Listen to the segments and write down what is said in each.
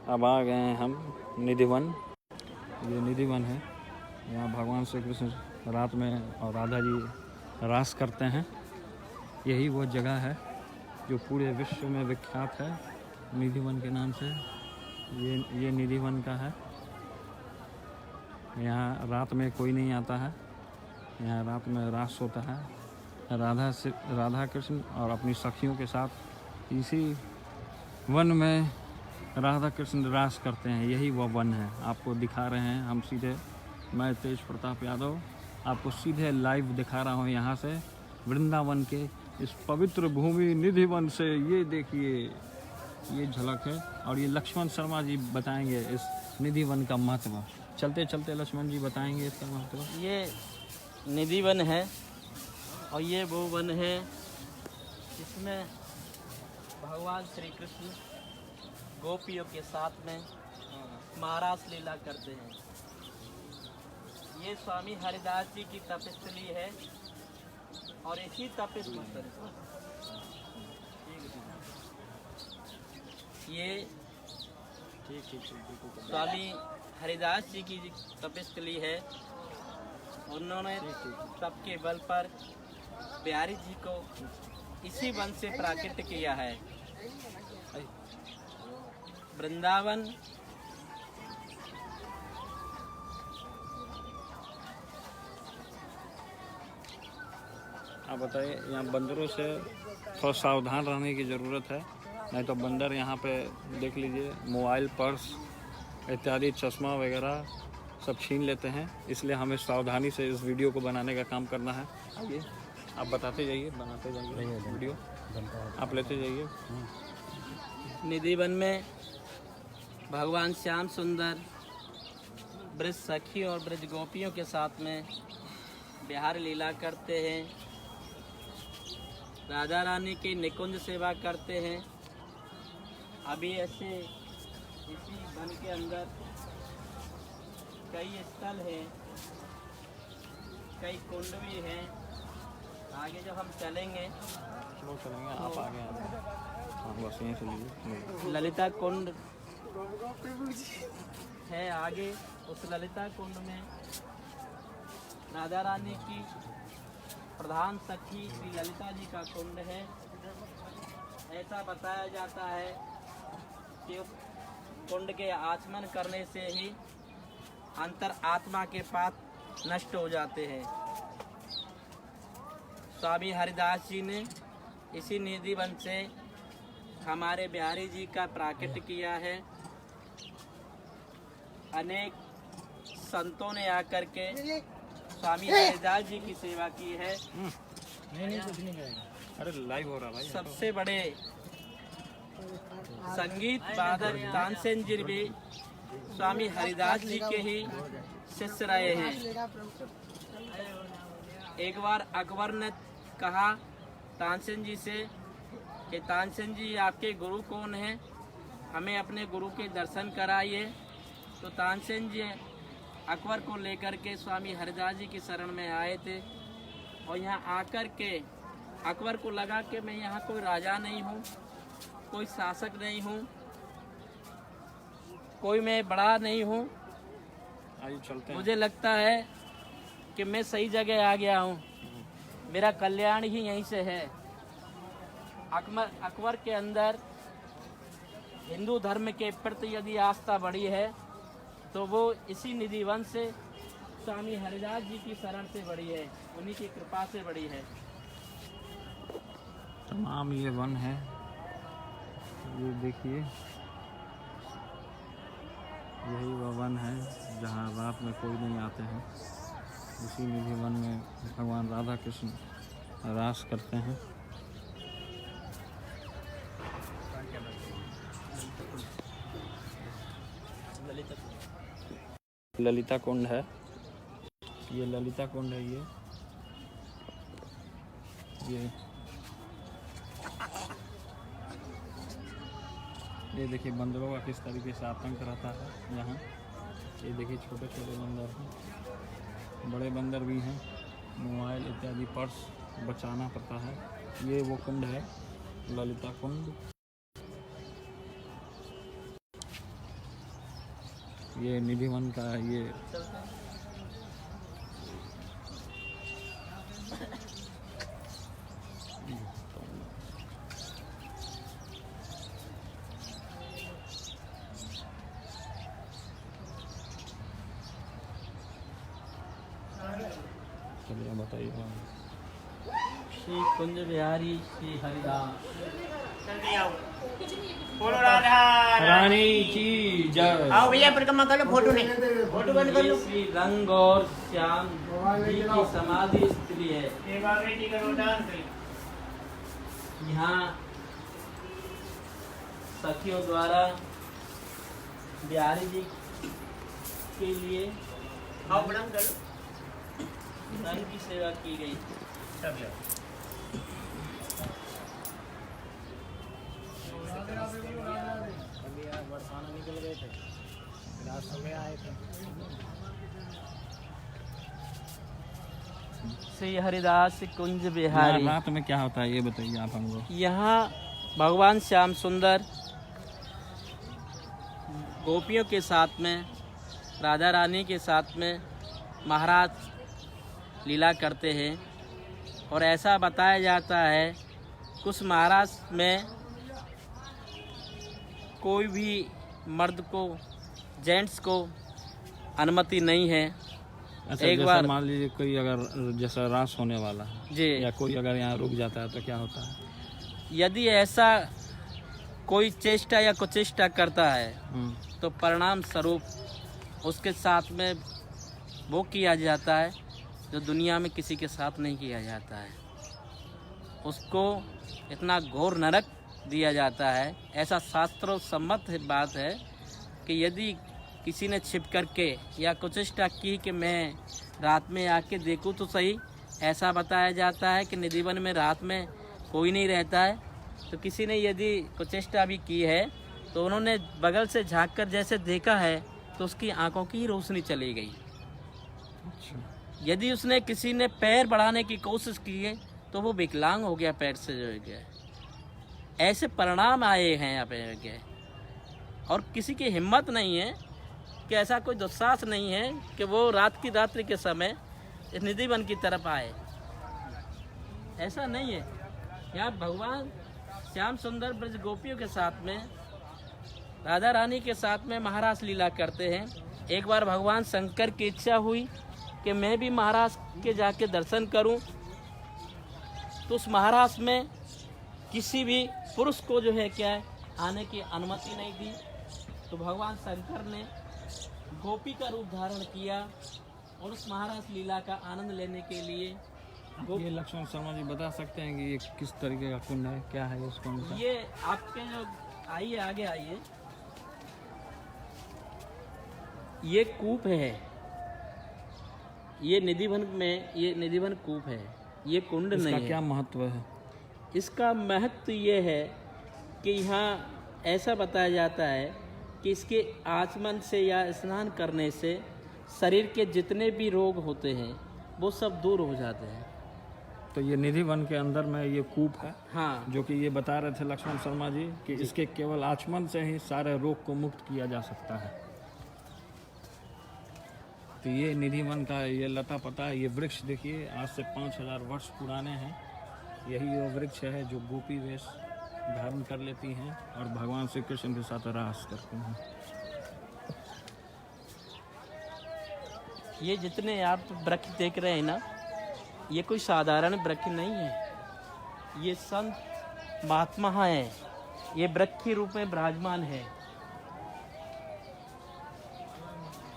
अब आ गए हैं हम निधिवन। ये निधिवन है, यहाँ भगवान श्री कृष्ण रात में और राधा जी रास करते हैं। यही वो जगह है जो पूरे विश्व में विख्यात है निधिवन के नाम से। ये निधिवन का है। यहाँ रात में कोई नहीं आता है, यहाँ रात में रास होता है। राधा कृष्ण और अपनी सखियों के साथ इसी वन में राधा कृष्ण रास करते हैं। यही वो वन है, आपको दिखा रहे हैं हम सीधे। मैं तेज प्रताप यादव आपको सीधे लाइव दिखा रहा हूँ यहाँ से वृंदावन के इस पवित्र भूमि निधिवन से। ये देखिए, ये झलक है। और ये लक्ष्मण शर्मा जी बताएंगे इस निधिवन का महत्व। चलते चलते लक्ष्मण जी बताएंगे इसका महत्व। ये निधिवन है और ये वो वन है जिसमें भगवान श्री कृष्ण गोपियों के साथ में महारास लीला करते हैं। ये स्वामी हरिदास जी की तपस्थली है और इसी तपस्थली ये स्वामी हरिदास जी की तपस्थली है। उन्होंने सबके बल पर बिहारी जी को इसी वन से प्राकृत किया है। वृंदावन आप बताइए, यहाँ बंदरों से थोड़ा सावधान रहने की ज़रूरत है, नहीं तो बंदर यहाँ पे देख लीजिए मोबाइल, पर्स इत्यादि, चश्मा वगैरह सब छीन लेते हैं। इसलिए हमें सावधानी से इस वीडियो को बनाने का काम करना है। आइए आप बताते जाइए, बनाते जाइए वीडियो, आप लेते जाइए। निधिवन में भगवान श्याम सुंदर ब्रज सखी और ब्रज गोपियों के साथ में बिहार लीला करते हैं। राधा रानी की निकुंज सेवा करते हैं। अभी ऐसे इसी वन के अंदर कई स्थल हैं, कई कुंड भी हैं। आगे जब हम चलेंगे, आप आगे हाँ, बस यहीं से लीजिए। ललिता कुंड है आगे। उस ललिता कुंड में राधा रानी की प्रधान सखी श्री ललिता जी का कुंड है। ऐसा बताया जाता है कि उस कुंड के आचमन करने से ही अंतर आत्मा के पाप नष्ट हो जाते हैं। स्वामी हरिदास जी ने इसी निधिवन से हमारे बिहारी जी का प्राकट्य किया है। अनेक संतों ने आकर के स्वामी हरिदास जी की सेवा की है। नहीं कुछ नहीं करेगा। अरे लाइव हो रहा भाई। सबसे बड़े संगीत वादक तानसेन जी भी स्वामी हरिदास जी के ही शिष्य रहे हैं। एक बार अकबर ने कहा तानसेन जी से कि तानसेन जी आपके गुरु कौन हैं, हमें अपने गुरु के दर्शन कराइए। तो तानसेन जी अकबर को लेकर के स्वामी हरिदास जी की शरण में आए थे और यहाँ आकर के अकबर को लगा कि मैं यहाँ कोई राजा नहीं हूँ, कोई शासक नहीं हूँ, कोई मैं बड़ा नहीं हूँ। आइए चलते हैं। मुझे लगता है कि मैं सही जगह आ गया हूँ, मेरा कल्याण ही यहीं से है। अकबर के अंदर हिंदू धर्म के प्रति यदि आस्था बढ़ी है तो वो इसी निधिवन से स्वामी हरिदास जी की शरण से बढ़ी है, उन्हीं की कृपा से बढ़ी है। तमाम ये वन है, ये देखिए, यही वह वन है जहाँ रात में कोई नहीं आते हैं। इसी निधिवन में भगवान राधा कृष्ण रास करते हैं। ललिता कुंड है, ये ललिता कुंड है। ये देखिए बंदरों का किस तरीके से आतंक रहता है यहाँ। ये देखिए छोटे छोटे बंदर हैं, बड़े बंदर भी हैं। मोबाइल इत्यादि पर्स बचाना पड़ता है। ये वो कुंड है, ललिता कुंड। ये निधिवन का ये चलिए बताइए। श्री कुंज बिहारी श्री हरिदास रानी की जय। आओ भैया परिक्रमा कर लो, फोटो नहीं, फोटो बंद कर ये लो। श्री रंग और श्याम जी की समाधि स्त्री है। यहाँ सखियों द्वारा बिहारी जी के लिए आओ प्रणाम कर लो। रंग की सेवा की गई। सब जाओ। निकल गए थे, रात समय आए थे। श्री हरिदास कुंज बिहारी। रात में क्या होता है ये बताइए आप हमको। यहाँ भगवान श्याम सुंदर गोपियों के साथ में, राधा रानी के साथ में महाराज लीला करते हैं। और ऐसा बताया जाता है कुछ महाराज में कोई भी मर्द को, जेंट्स को अनुमति नहीं है। अच्छा, एक जैसे बार मान लीजिए कोई अगर जैसा रास होने वाला है जी, या कोई अगर यहाँ रुक जाता है तो क्या होता है? यदि ऐसा कोई चेष्टा या कुचेष्टा करता है तो परिणाम स्वरूप उसके साथ में वो किया जाता है जो दुनिया में किसी के साथ नहीं किया जाता है। उसको इतना घोर नरक दिया जाता है। ऐसा शास्त्रों सम्मत बात है कि यदि किसी ने छिप करके या कुचेष्टा की कि मैं रात में आके देखूं तो सही, ऐसा बताया जाता है कि निधिवन में रात में कोई नहीं रहता है। तो किसी ने यदि कुचेष्टा भी की है तो उन्होंने बगल से झांक कर जैसे देखा है तो उसकी आंखों की रोशनी चली गई। यदि उसने किसी ने पैर बढ़ाने की कोशिश की है तो वो विकलांग हो गया, पैर से जो गया। ऐसे परिणाम आए हैं यहाँ पे। और किसी की हिम्मत नहीं है कि ऐसा कोई दुस्साहस नहीं है कि वो रात की रात्रि के समय इस निधिवन की तरफ आए। ऐसा नहीं है। यहाँ भगवान श्याम सुंदर ब्रज गोपियों के साथ में, राधा रानी के साथ में महाराज लीला करते हैं। एक बार भगवान शंकर की इच्छा हुई कि मैं भी महाराज के जाके दर्शन करूं, तो उस महाराज में किसी भी पुरुष को जो है क्या है आने की अनुमति नहीं दी। तो भगवान शंकर ने गोपी का रूप धारण किया और उस महाराज लीला का आनंद लेने के लिए ये लक्ष्मण शर्मा जी बता सकते हैं कि ये किस तरीके का कुंड है, क्या है उस कुंड का? ये आपके जो आइए आगे आइए, ये कूप है। ये निधिवन में, ये निधिवन कूप है, ये कुंड नहीं है। क्या महत्व है? इसका महत्व ये है कि यहाँ ऐसा बताया जाता है कि इसके आचमन से या स्नान करने से शरीर के जितने भी रोग होते हैं वो सब दूर हो जाते हैं। तो ये निधिवन के अंदर में ये कूप है, हाँ, जो कि ये बता रहे थे लक्ष्मण शर्मा जी कि इसके केवल आचमन से ही सारे रोग को मुक्त किया जा सकता है। तो ये निधिवन का ये लता पता, ये वृक्ष देखिए आज से 5000 वर्ष पुराने हैं। यही वो वृक्ष है जो गोपी वेश धारण कर लेती हैं और भगवान श्री कृष्ण के साथ रास करते हैं। ये जितने आप वृक्ष देख रहे हैं ना, ये कोई साधारण वृक्ष नहीं है। ये संत महात्मा हैं, ये वृक्ष के रूप में विराजमान है।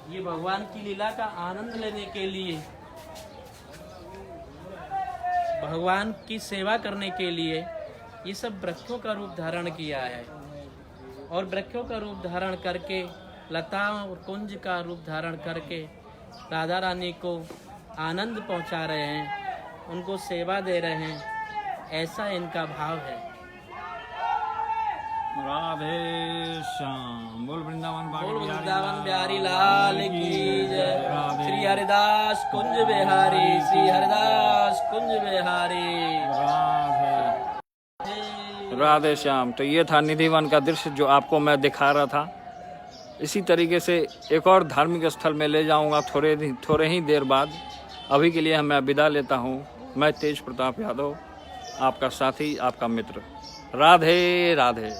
ये भगवान की लीला का आनंद लेने के लिए, भगवान की सेवा करने के लिए ये सब वृक्षों का रूप धारण किया है। और वृक्षों का रूप धारण करके, लता और कुंज का रूप धारण करके राधा रानी को आनंद पहुंचा रहे हैं, उनको सेवा दे रहे हैं। ऐसा इनका भाव है। राधे श्याम। बोल वृंदावन बोल वृंदावन बिहारी लाल की जय। श्री हरिदास कुंज बिहारी, श्री हरिदास कुंज बिहारी। राधे श्याम। तो ये था निधिवन का दृश्य जो आपको मैं दिखा रहा था। इसी तरीके से एक और धार्मिक स्थल में ले जाऊंगा थोड़े ही देर बाद। अभी के लिए मैं विदा लेता हूं। मैं तेज प्रताप यादव, आपका साथी, आपका मित्र। राधे राधे।